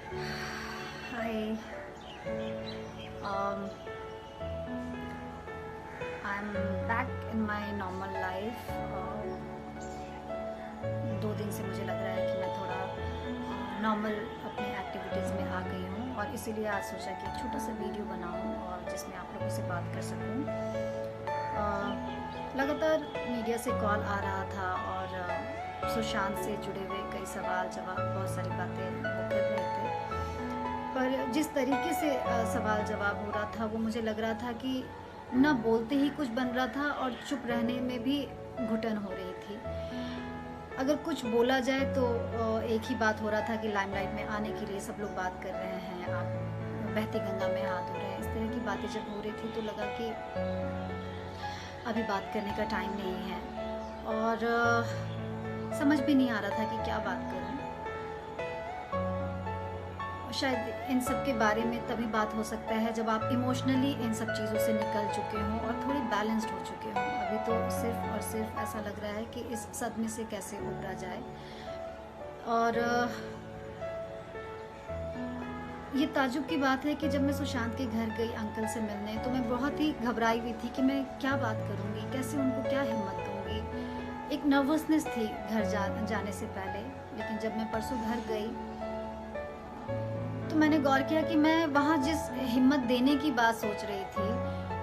Hi, um, I'm back in my normal life. 2 दिन से मुझे लग रहा है कि मैं थोड़ा नॉर्मल अपने एक्टिविटीज़ में आ गई हूँ और इसीलिए आज सोचा कि एक छोटा सा वीडियो बनाऊँ और जिसमें आप लोगों से बात कर सकूँ। लगातार मीडिया से कॉल आ रहा था और सुशांत से जुड़े हुए कई सवाल जवाब बहुत सारी बातें वो कर रहे थे, पर जिस तरीके से सवाल जवाब हो रहा था वो मुझे लग रहा था कि ना बोलते ही कुछ बन रहा था और चुप रहने में भी घुटन हो रही थी। अगर कुछ बोला जाए तो एक ही बात हो रहा था कि लाइमलाइट में आने के लिए सब लोग बात कर रहे हैं, आप बहती गंगा में हाथ धो रहे हैं, इस तरह की बातें जब हो रही थी तो लगा कि अभी बात करने का टाइम नहीं है और समझ भी नहीं आ रहा था कि क्या बात करूं। शायद इन सब के बारे में तभी बात हो सकता है जब आप इमोशनली इन सब चीज़ों से निकल चुके हों और थोड़े बैलेंस्ड हो चुके हों। अभी तो सिर्फ और सिर्फ ऐसा लग रहा है कि इस सदमे से कैसे उबरा जाए। और ये ताज्जुब की बात है कि जब मैं सुशांत के घर गई अंकल से मिलने तो मैं बहुत ही घबराई हुई थी कि मैं क्या बात करूँगी, कैसे उनको क्या हिम्मत दूँगी। एक नर्वसनेस थी घर जाने से पहले। लेकिन जब मैं परसों घर गई तो मैंने गौर किया कि मैं वहाँ जिस हिम्मत देने की बात सोच रही थी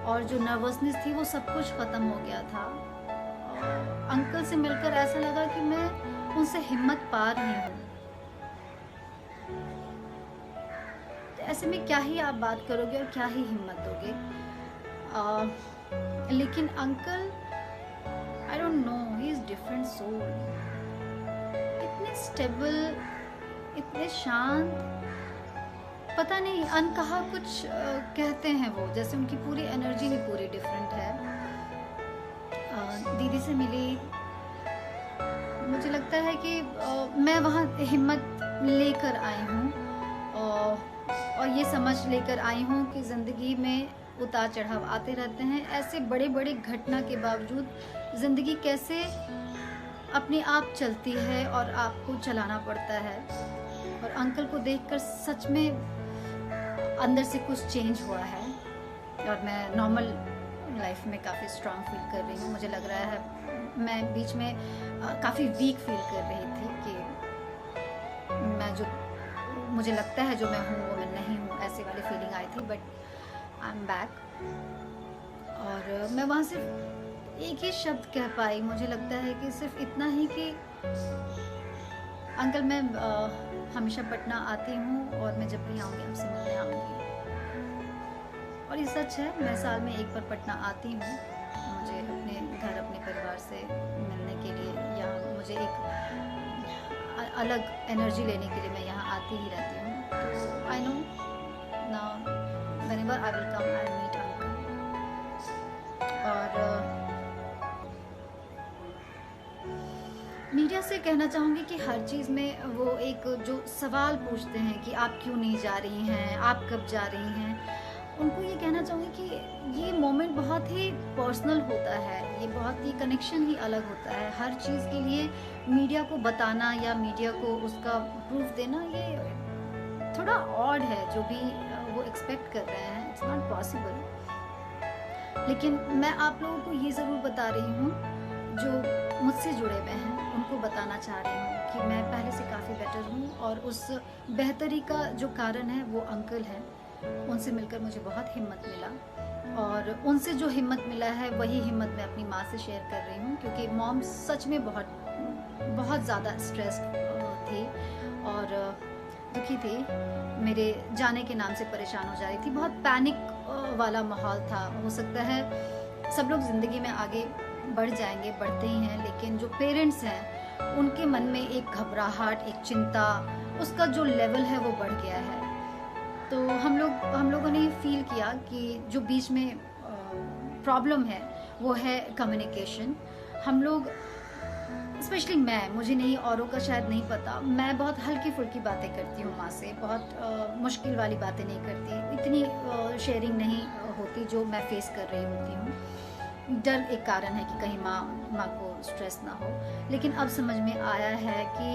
और जो नर्वसनेस थी वो सब कुछ ख़त्म हो गया था। और अंकल से मिलकर ऐसा लगा कि मैं उनसे हिम्मत पा रही हूँ। तो ऐसे में क्या ही आप बात करोगे और क्या ही हिम्मत दोगे। लेकिन uncle, I don't know, he is different soul. इतने स्टेबल, इतने शांत, पता नहीं अनकहा कुछ कहते हैं वो, जैसे उनकी पूरी एनर्जी ही पूरी डिफरेंट है। दीदी से मिली, मुझे लगता है कि मैं वहाँ हिम्मत लेकर आई हूँ और ये समझ लेकर आई हूँ कि ज़िंदगी में उतार चढ़ाव आते रहते हैं। ऐसे बड़े बड़े घटना के बावजूद ज़िंदगी कैसे अपने आप चलती है और आपको चलाना पड़ता है। और अंकल को देखकर सच में अंदर से कुछ चेंज हुआ है और मैं नॉर्मल लाइफ में काफ़ी स्ट्रांग फील कर रही हूँ। मुझे लग रहा है मैं बीच में काफ़ी वीक फील कर रही थी कि मैं जो मुझे लगता है जो मैं हूँ वो मैं नहीं हूँ, ऐसे वाली फीलिंग आई थी। बट आई एम बैक और मैं वहाँ सिर्फ एक ही शब्द कह पाई। मुझे लगता है कि सिर्फ इतना ही कि अंकल, मैं हमेशा पटना आती हूँ और मैं जब भी आऊँगी आपसे मिलने आऊँगी। और ये सच है, मैं साल में एक बार पटना आती हूँ। मुझे अपने घर, अपने परिवार से मिलने के लिए या मुझे एक अलग एनर्जी लेने के लिए मैं यहाँ आती ही रहती हूँ। तो I know now whenever I will come I meet uncle. और मीडिया से कहना चाहूँगी कि हर चीज़ में वो एक जो सवाल पूछते हैं कि आप क्यों नहीं जा रही हैं, आप कब जा रही हैं, उनको ये कहना चाहूँगी कि ये मोमेंट बहुत ही पर्सनल होता है, ये बहुत ही कनेक्शन ही अलग होता है। हर चीज़ के लिए मीडिया को बताना या मीडिया को उसका प्रूफ देना ये थोड़ा ऑड है। जो भी वो एक्सपेक्ट कर रहे हैं, इट्स नॉट पॉसिबल। लेकिन मैं आप लोगों को ये ज़रूर बता रही हूँ, जो मुझसे जुड़े हुए हैं उनको बताना चाह रही हूँ कि मैं पहले से काफ़ी बेटर हूँ और उस बेहतरी का जो कारण है वो अंकल है। उनसे मिलकर मुझे बहुत हिम्मत मिला और उनसे जो हिम्मत मिला है वही हिम्मत मैं अपनी माँ से शेयर कर रही हूँ, क्योंकि मॉम सच में बहुत ज़्यादा स्ट्रेस्ड थी और दुखी थी। मेरे जाने के नाम से परेशान हो जा रही थी। बहुत पैनिक वाला माहौल था। हो सकता है सब लोग ज़िंदगी में आगे बढ़ जाएंगे, बढ़ते ही हैं, लेकिन जो पेरेंट्स हैं उनके मन में एक घबराहट, एक चिंता, उसका जो लेवल है वो बढ़ गया है। तो हम लोगों ने फील किया कि जो बीच में प्रॉब्लम है वो है कम्युनिकेशन। हम लोग, स्पेशली मैं, मुझे नहीं, औरों का शायद नहीं पता, मैं बहुत हल्की फुल्की बातें करती हूँ माँ से, बहुत मुश्किल वाली बातें नहीं करती, इतनी शेयरिंग नहीं होती जो मैं फेस कर रही होती हूँ। डर एक कारण है कि कहीं माँ को स्ट्रेस ना हो। लेकिन अब समझ में आया है कि